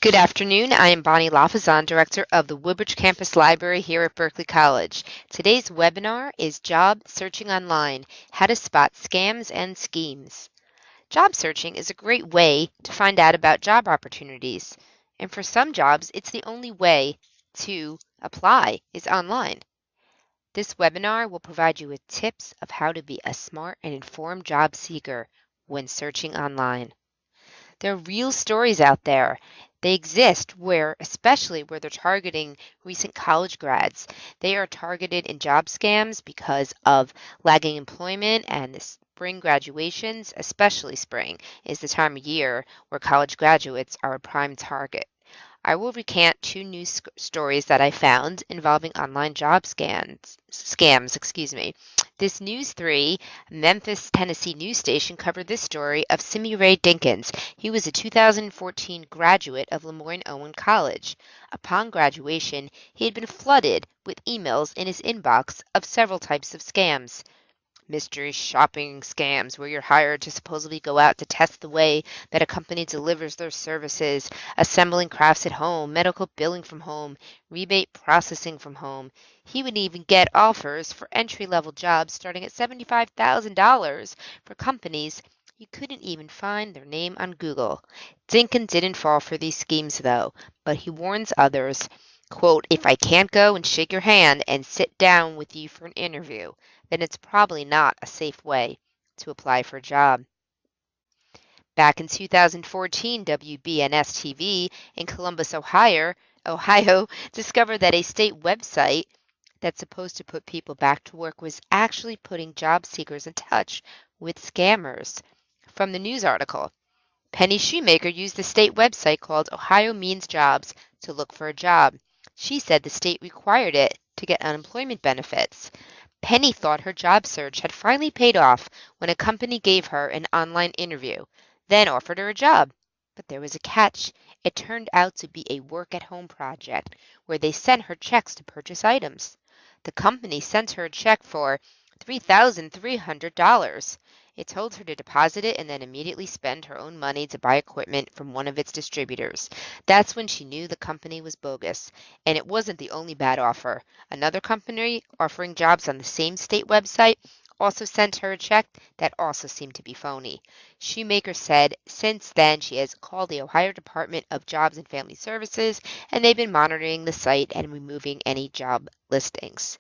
Good afternoon. I am Bonnie Lafazan, Director of the Woodbridge Campus Library here at Berkeley College. Today's webinar is Job Searching Online, How to Spot Scams and Schemes. Job searching is a great way to find out about job opportunities. And for some jobs, it's the only way to apply is online. This webinar will provide you with tips of how to be a smart and informed job seeker when searching online. There are real stories out there. They exist especially where they're targeting recent college grads. They are targeted in job scams because of lagging employment and the spring graduations, especially spring, is the time of year where college graduates are a prime target. I will recant two news stories that I found involving online job scams. This News 3 Memphis, Tennessee news station covered this story of Simi Ray Dinkins. He was a 2014 graduate of Lemoyne-Owen College. Upon graduation, he had been flooded with emails in his inbox of several types of scams. Mystery shopping scams where you're hired to supposedly go out to test the way that a company delivers their services, assembling crafts at home, medical billing from home, rebate processing from home. He would even get offers for entry-level jobs starting at $75,000 for companies you couldn't even find their name on Google. Dinkin didn't fall for these schemes though, but he warns others, quote, "If I can't go and shake your hand and sit down with you for an interview, then it's probably not a safe way to apply for a job." Back in 2014, WBNS-TV in Columbus, Ohio discovered that a state website that's supposed to put people back to work was actually putting job seekers in touch with scammers. From the news article, Penny Shoemaker used the state website called Ohio Means Jobs to look for a job. She said the state required it to get unemployment benefits. Penny thought her job search had finally paid off when a company gave her an online interview, then offered her a job. But there was a catch. It turned out to be a work-at-home project where they sent her checks to purchase items. The company sent her a check for $3,300. It told her to deposit it and then immediately spend her own money to buy equipment from one of its distributors. That's when she knew the company was bogus. And it wasn't the only bad offer. Another company offering jobs on the same state website also sent her a check that also seemed to be phony. Shoemaker said since then she has called the Ohio Department of Jobs and Family Services, and they've been monitoring the site and removing any job listings.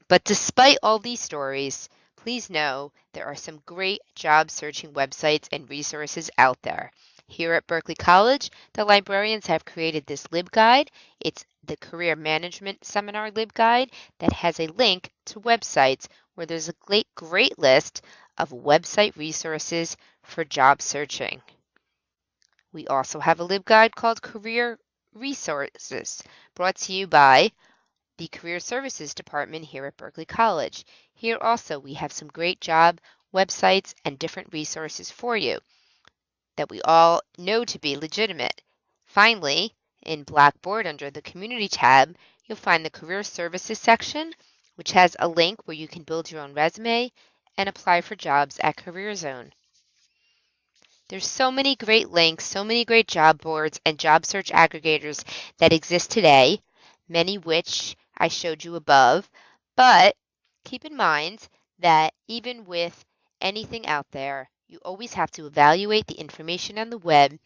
But despite all these stories, please know there are some great job searching websites and resources out there. Here at Berkeley College, the librarians have created this LibGuide. It's the Career Management Seminar LibGuide that has a link to websites where there's a great list of website resources for job searching. We also have a LibGuide called Career Resources, brought to you by the Career Services Department here at Berkeley College. Here also we have some great job websites and different resources for you that we all know to be legitimate. Finally, in Blackboard under the Community tab, you'll find the Career Services section, which has a link where you can build your own resume and apply for jobs at Career Zone. There's so many great links, so many great job boards and job search aggregators that exist today, many which I showed you above, but keep in mind that even with anything out there, you always have to evaluate the information on the web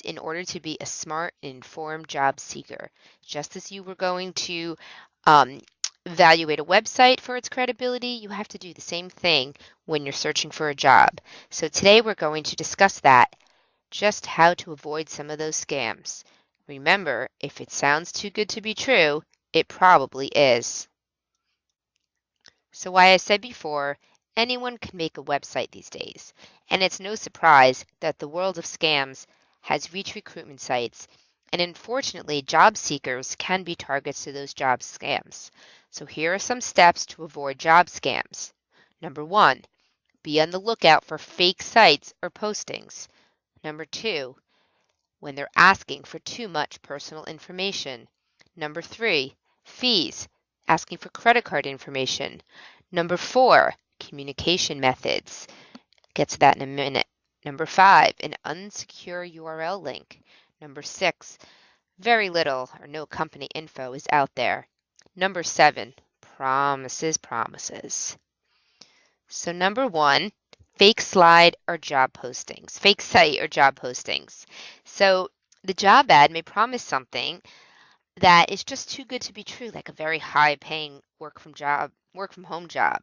in order to be a smart and informed job seeker. Just as you were going to evaluate a website for its credibility, you have to do the same thing when you're searching for a job. So today we're going to discuss that, just how to avoid some of those scams. Remember, if it sounds too good to be true, it probably is. So why I said before, anyone can make a website these days, and it's no surprise that the world of scams has reached recruitment sites, and unfortunately, job seekers can be targets to those job scams. So here are some steps to avoid job scams. Number 1, be on the lookout for fake sites or postings. Number 2, when they're asking for too much personal information. Number 3, fees, asking for credit card information. Number 4, communication methods. Get to that in a minute. Number 5, an unsecure URL link. Number 6, very little or no company info is out there. Number 7, promises, promises. So number 1, fake slide or job postings, fake site or job postings. So the job ad may promise something that is just too good to be true, like a very high paying work from home job.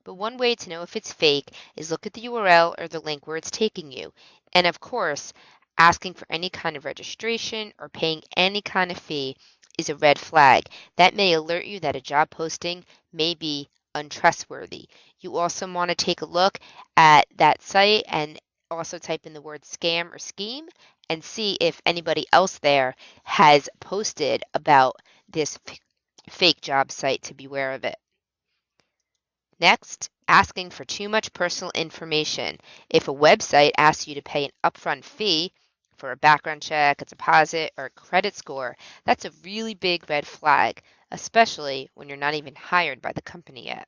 But one way to know if it's fake is look at the URL or the link where it's taking you. And of course, asking for any kind of registration or paying any kind of fee is a red flag. That may alert you that a job posting may be untrustworthy. You also want to take a look at that site and also type in the word scam or scheme and see if anybody else there has posted about this fake job site to beware of it. Next, asking for too much personal information. If a website asks you to pay an upfront fee for a background check, a deposit, or a credit score, that's a really big red flag, especially when you're not even hired by the company yet.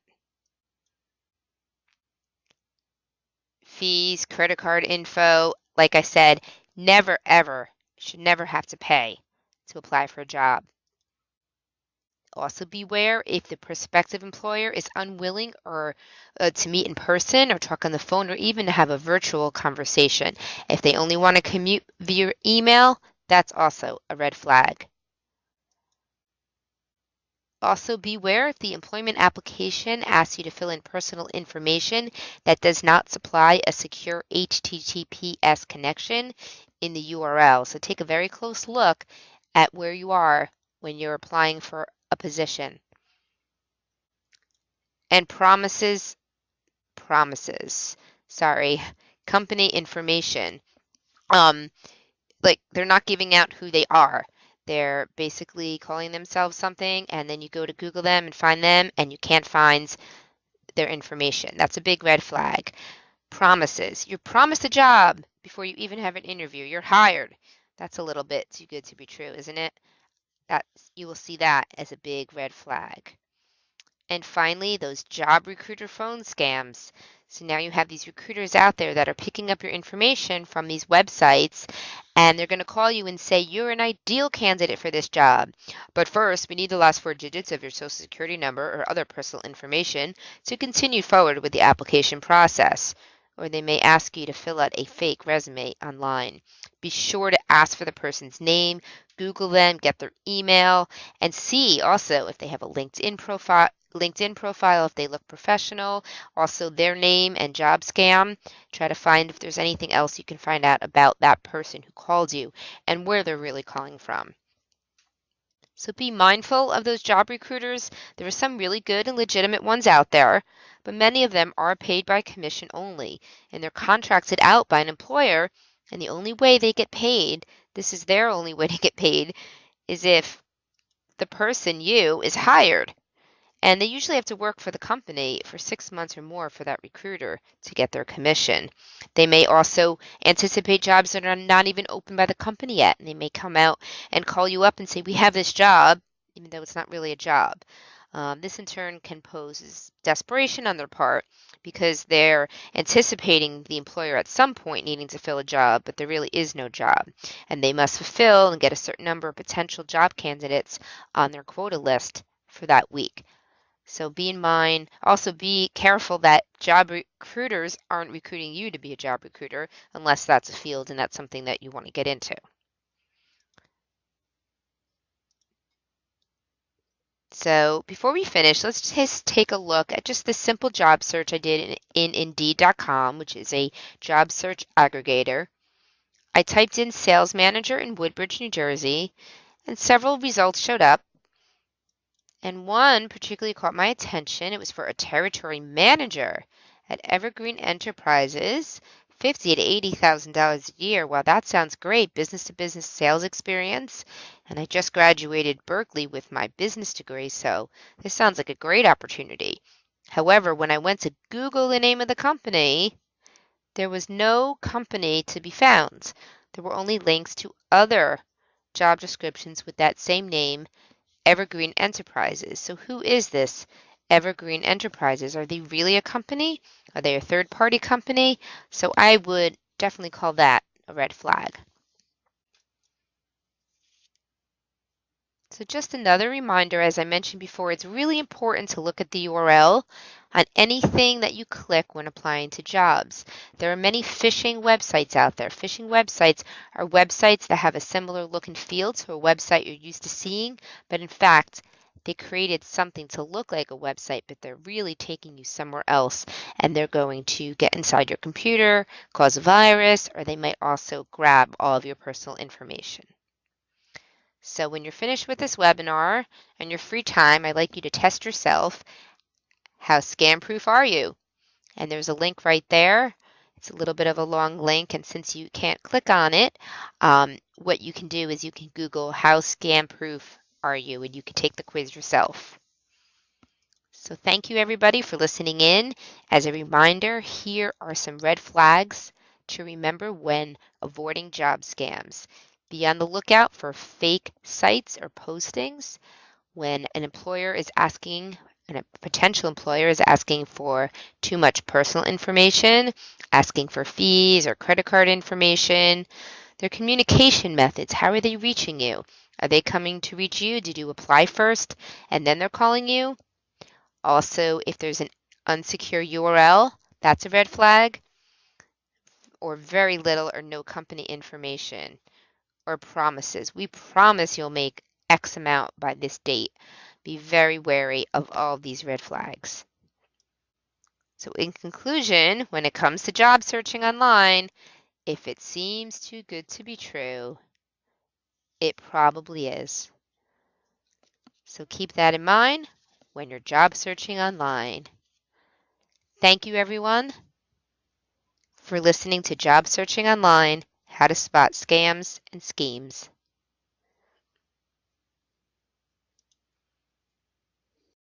Fees, credit card info, like I said, never ever, should never have to pay to apply for a job. Also beware if the prospective employer is unwilling or to meet in person or talk on the phone or even to have a virtual conversation. If they only want to commute via email, that's also a red flag. Also beware if the employment application asks you to fill in personal information that does not supply a secure HTTPS connection in the URL. So take a very close look at where you are when you're applying for a position. And sorry, company information. Um, like they're not giving out who they are. They're basically calling themselves something, and then you go to Google them and find them, and you can't find their information. That's a big red flag. Promises. You promise a job before you even have an interview. You're hired. That's a little bit too good to be true, isn't it? You will see that as a big red flag. And finally, those job recruiter phone scams. So now you have these recruiters out there that are picking up your information from these websites, and they're going to call you and say, you're an ideal candidate for this job. But first, we need the last 4 digits of your social security number or other personal information to continue forward with the application process. Or they may ask you to fill out a fake resume online. Be sure to ask for the person's name, Google them, get their email, and see also if they have a LinkedIn profile if they look professional, also their name and job scam. Try to find if there's anything else you can find out about that person who called you and where they're really calling from. So be mindful of those job recruiters. There are some really good and legitimate ones out there, but many of them are paid by commission only, and they're contracted out by an employer, and the only way they get paid, this is their only way to get paid, is if the person, you, is hired. And they usually have to work for the company for 6 months or more for that recruiter to get their commission. They may also anticipate jobs that are not even open by the company yet. And they may come out and call you up and say, we have this job, even though it's not really a job. This in turn can pose desperation on their part because they're anticipating the employer at some point needing to fill a job, but there really is no job. And they must fulfill and get a certain number of potential job candidates on their quota list for that week. So be in mind, also be careful that job recruiters aren't recruiting you to be a job recruiter unless that's a field and that's something that you want to get into. So before we finish, let's just take a look at just the simple job search I did in Indeed.com, which is a job search aggregator. I typed in sales manager in Woodbridge, New Jersey, and several results showed up. And one particularly caught my attention. It was for a territory manager at Evergreen Enterprises, $50,000 to $80,000 a year. Wow, that sounds great. Business to business sales experience. And I just graduated Berkeley with my business degree, so this sounds like a great opportunity. However, when I went to Google the name of the company, there was no company to be found. There were only links to other job descriptions with that same name, Evergreen Enterprises. So who is this Evergreen Enterprises? Are they really a company? Are they a third-party company? So I would definitely call that a red flag. So just another reminder, as I mentioned before, it's really important to look at the URL on anything that you click when applying to jobs. There are many phishing websites out there. Phishing websites are websites that have a similar look and feel to a website you're used to seeing, but in fact, they created something to look like a website, but they're really taking you somewhere else, and they're going to get inside your computer, cause a virus, or they might also grab all of your personal information. So when you're finished with this webinar and your free time, I'd like you to test yourself. How scam proof are you? And there's a link right there. It's a little bit of a long link, and since you can't click on it, what you can do is you can Google how scam proof are you, and you can take the quiz yourself. So thank you everybody for listening in. As a reminder, here are some red flags to remember when avoiding job scams. Be on the lookout for fake sites or postings when an employer is asking, and a potential employer is asking for too much personal information, asking for fees or credit card information. Their communication methods, how are they reaching you? Are they coming to reach you? Did you apply first and then they're calling you? Also, if there's an unsecure URL, that's a red flag, or very little or no company information, or promises. We promise you'll make X amount by this date. Be very wary of all these red flags. So in conclusion, when it comes to job searching online, if it seems too good to be true, it probably is. So keep that in mind when you're job searching online. Thank you, everyone, for listening to Job Searching Online, How to Spot Scams and Schemes.